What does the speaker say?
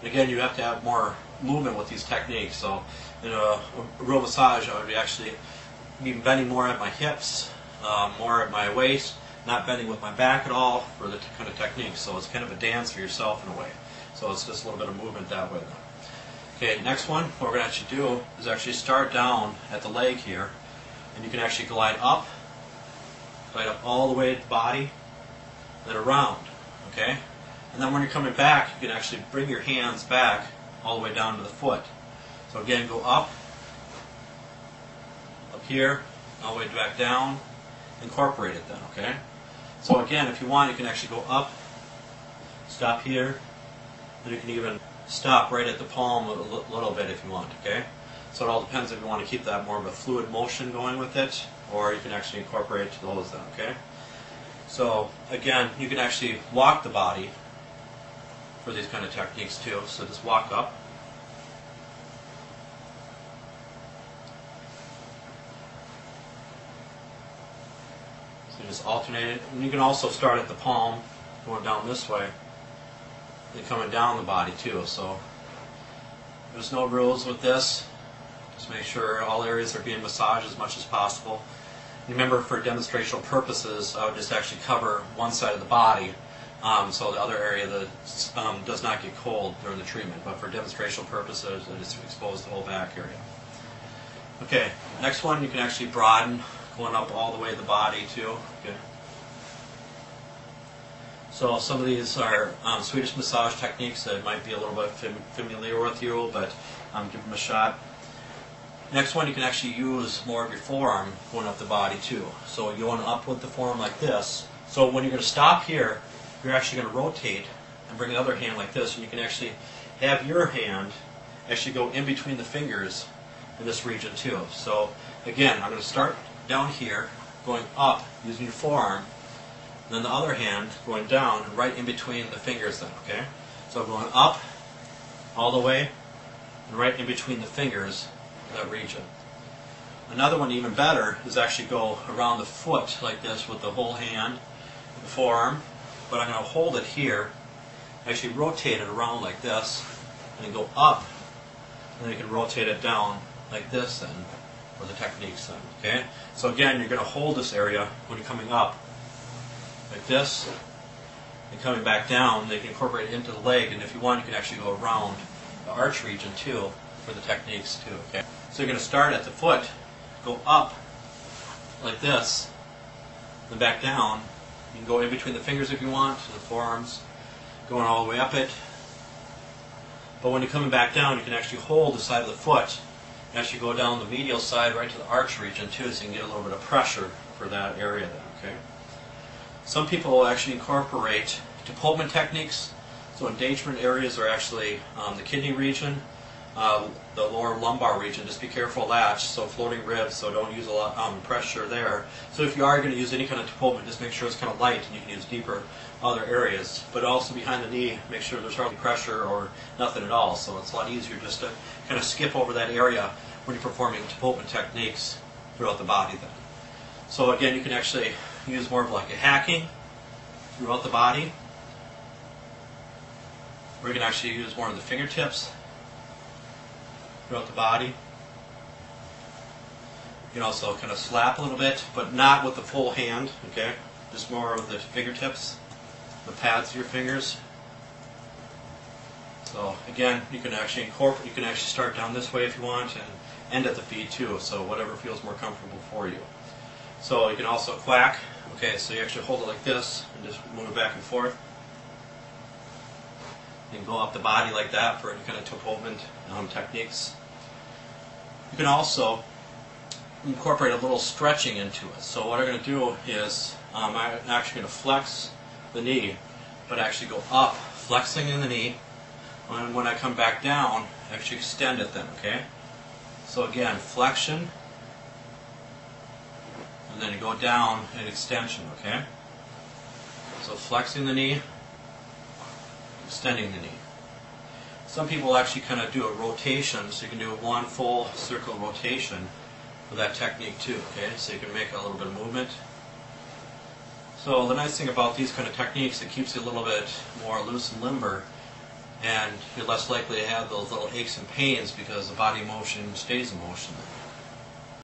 And again, you have to have more movement with these techniques. So in a real massage, I would be actually bending more at my hips, more at my waist, not bending with my back at all for the kind of technique. So it's kind of a dance for yourself in a way. So it's just a little bit of movement that way then. Okay, next one, what we're going to actually do is actually start down at the leg here, and you can actually glide up all the way to the body, then around, okay? And then when you're coming back, you can actually bring your hands back all the way down to the foot. So again, go up here, all the way back down, incorporate it then, okay? So again, if you want, you can actually go up, stop here, and you can even stop right at the palm a little bit if you want, okay? So it all depends if you want to keep that more of a fluid motion going with it, or you can actually incorporate those then, okay? So again, you can actually walk the body for these kind of techniques too. So just walk up. So just alternate it. And you can also start at the palm, going down this way, and coming down the body too. So there's no rules with this. Just make sure all areas are being massaged as much as possible. Remember, for demonstrational purposes, I would just actually cover one side of the body, so the other area that does not get cold during the treatment. But for demonstrational purposes, I just expose the whole back area. Okay, next one, you can actually broaden, going up all the way to the body too. Okay. So some of these are Swedish massage techniques that might be a little bit familiar with you, but give them a shot. Next one, you can actually use more of your forearm going up the body too. So you're going up with the forearm like this. So when you're going to stop here, you're actually going to rotate and bring the other hand like this, and you can actually have your hand actually go in between the fingers in this region too. So again, I'm going to start down here, going up using your forearm, and then the other hand going down right in between the fingers then, okay? So going up all the way and right in between the fingers, that region. Another one even better is actually go around the foot like this with the whole hand, the forearm, but I'm going to hold it here, actually rotate it around like this, and then go up, and then you can rotate it down like this then, for the techniques then, okay? So again, you're going to hold this area when you're coming up, like this, and coming back down, then you can incorporate it into the leg, and if you want, you can actually go around the arch region too, for the techniques too, okay? So you're going to start at the foot, go up like this, then back down. You can go in between the fingers if you want, to the forearms, going all the way up it. But when you're coming back down, you can actually hold the side of the foot, and actually go down the medial side right to the arch region too, so you can get a little bit of pressure for that area then, okay? Some people will actually incorporate Topolman techniques. So engagement areas are actually the kidney region, the lower lumbar region. Just be careful of that. So floating ribs, so don't use a lot of pressure there. So if you are going to use any kind of Topolman, just make sure it's kind of light and you can use deeper other areas. But also behind the knee, make sure there's hardly pressure or nothing at all. So it's a lot easier just to kind of skip over that area when you're performing Topolman techniques throughout the body then. So again, you can actually use more of like a hacking throughout the body. Or you can actually use more of the fingertips throughout the body. You can also kind of slap a little bit, but not with the full hand, okay? Just more with the fingertips, the pads of your fingers. So again, you can actually incorporate, you can actually start down this way if you want, and end at the feet too, so whatever feels more comfortable for you. So you can also quack, okay, so you actually hold it like this, and just move it back and forth. You can go up the body like that for any kind of Topolman techniques. You can also incorporate a little stretching into it. So what I'm going to do is I'm actually going to flex the knee, but actually go up, flexing in the knee, and when I come back down, actually extend it then, okay? So again, flexion, and then you go down and extension, okay? So flexing the knee, extending the knee. Some people actually kind of do a rotation, so you can do one full circle rotation for that technique too, okay? So you can make a little bit of movement. So the nice thing about these kind of techniques, it keeps you a little bit more loose and limber, and you're less likely to have those little aches and pains because the body motion stays in motion.